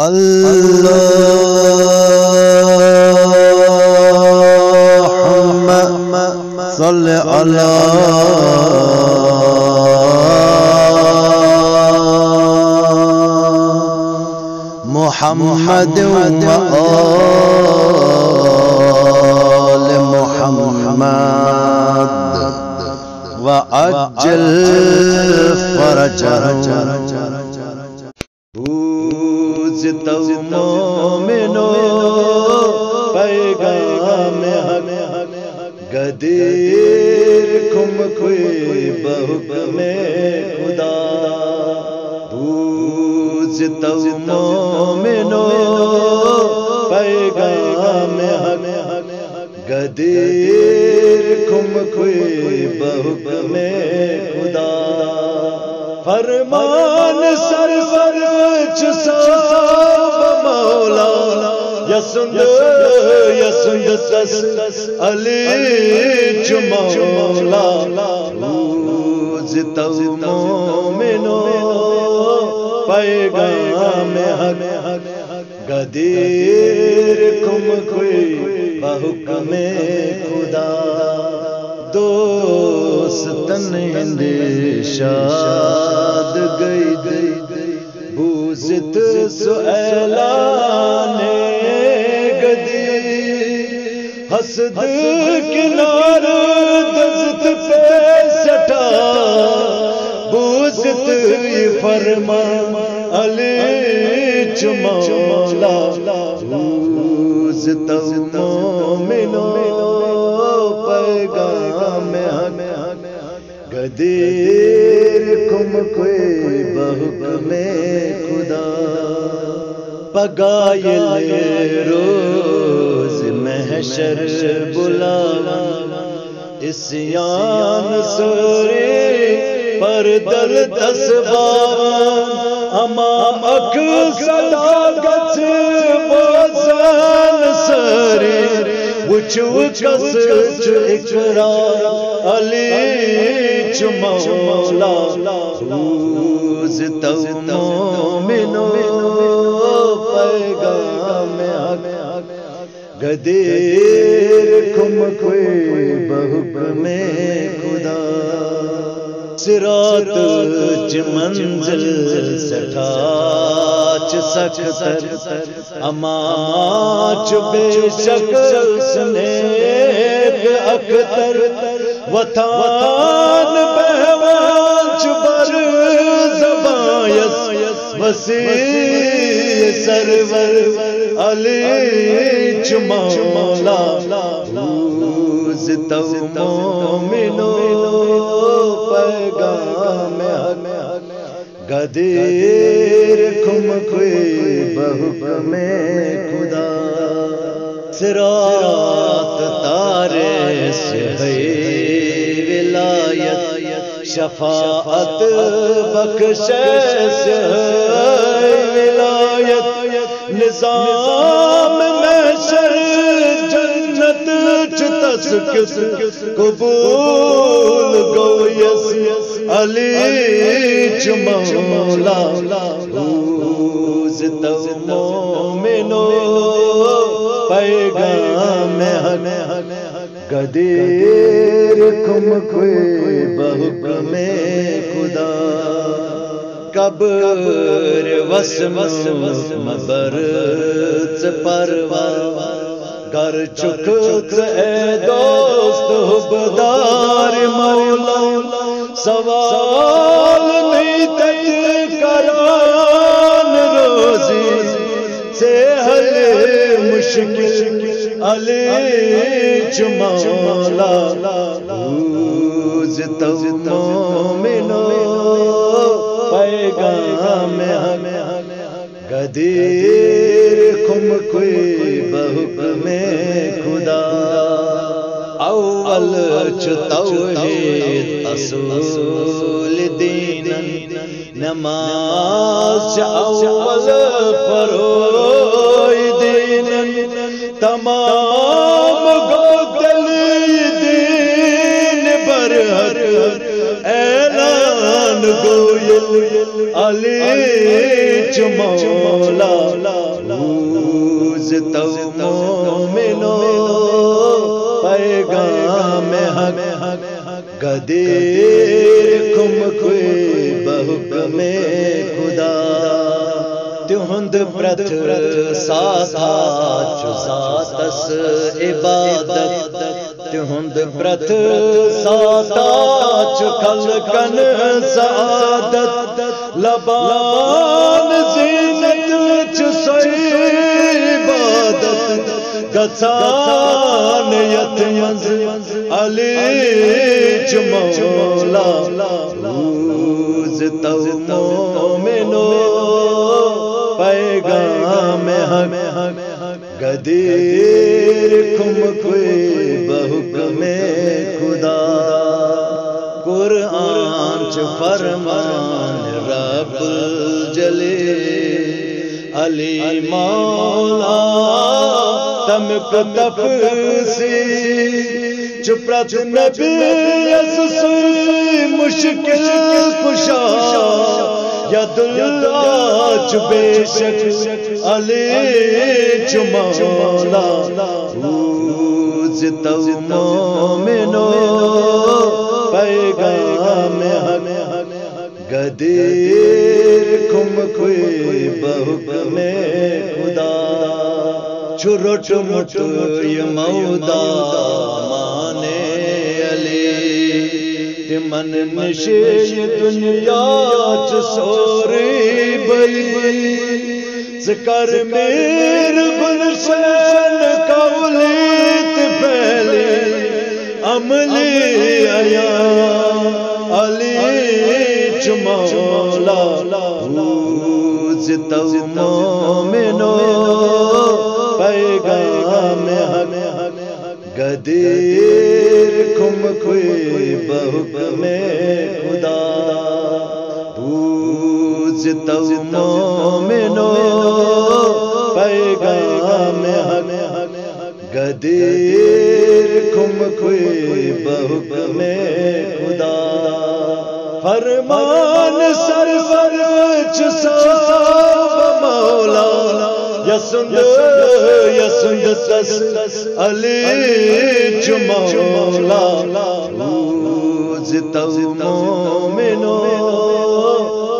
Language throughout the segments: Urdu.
اللهم صل على محمد وآل محمد وعجل فرجهم بوزتو مومنو پیغام حق غدیر کم کوئی بحکم خدا بوزتو مومنو پیغام حق غدیر کم کوئی بحکم خدا فرمان سرور صاحب مولا یسند علی مولا بوزتو مومنو پیغام حق غدیر کم کوئی بحکم خدا دوستن اندشاد گئی بوزت سؤالان گدی حسد کنار دزت پہ سٹا بوزت فرمان علی مولا بوزتو مومنو پیغام حق غدیر کم کوئی بحکم خدا پگائل روز محشر بلانا اسیان سوری پر دل دسبان امام اک صداقت بازان سری وچو کس چو اقرار علی مولا بوزتو مومنو پیغام حق غدیر کم کوئی بحکم خدا صراط چ منزل سٹھاچ سکتر اما چ بے شک سنیک اکتر وطان بہوان چ بر زبایس وسیع سرور علی مولا بوزتو مومنو پیغام حق غدیر کم کوئی بحکم خدا صراط تارے سے ولایت شفاعت بخشش ولایت نظام محشر جنت تسکت قبول گویس علی مولا بوزتو مومنو پیغام حق غدیر کم کوئی بحکم خدا قبر وسم مبرت پروار گر چکت اے دوست حبدار مولا سوال نہیں تذکران روزی سے حل مشکل علی مولا بوزتو مومنو پیغام حق غدیر کم کوئی بحکم خدا اول چ توحید اصول دین نماز چ اول پروئی دین تمام گو دل دین برحق اعلان گویل علی مولا گدیر کم کوئی بحکم خدا تہند پرت ساتھا چزاتس عبادت تہند پرت ساتھا چکھلکن سعادت لبان زینت چسوئی عبادت گسان یتمز علی چمولا روز تو مومنو پیغام حق گدیر کم کوئی بحکم خدا قرآن چ فرمان رب الجلیل علی مولا تمک تفسیر چپرت نبی اسوی مشکل کشا ید اللہ چ بے شک علی چ مولا روز تو مومنو پیغام حق گدیر کم کوئی بحکم خدا چھرٹ مٹ مودا مانے علی تمن نشی دنیا چ سوری بلی ذکر میر گلشن قولیت پھیلی عملی آیا علی چ مولا روز تو مومنو پیغام حق گدیر کم کوئی بحکم خدا روز تو مومنو پیغام حق گدیر کم کوئی بحکم خدا فرمان سرور چساب مولا یسند تس علی چ مولا روز تو مومنو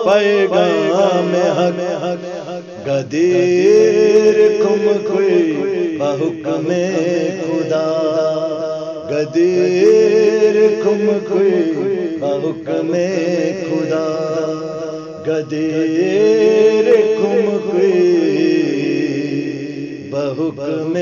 پیغام حق گدیر کم کوئی بحکم خدا گدیر کم کوئی بحکم خدا گدیر کم کوئی بحکم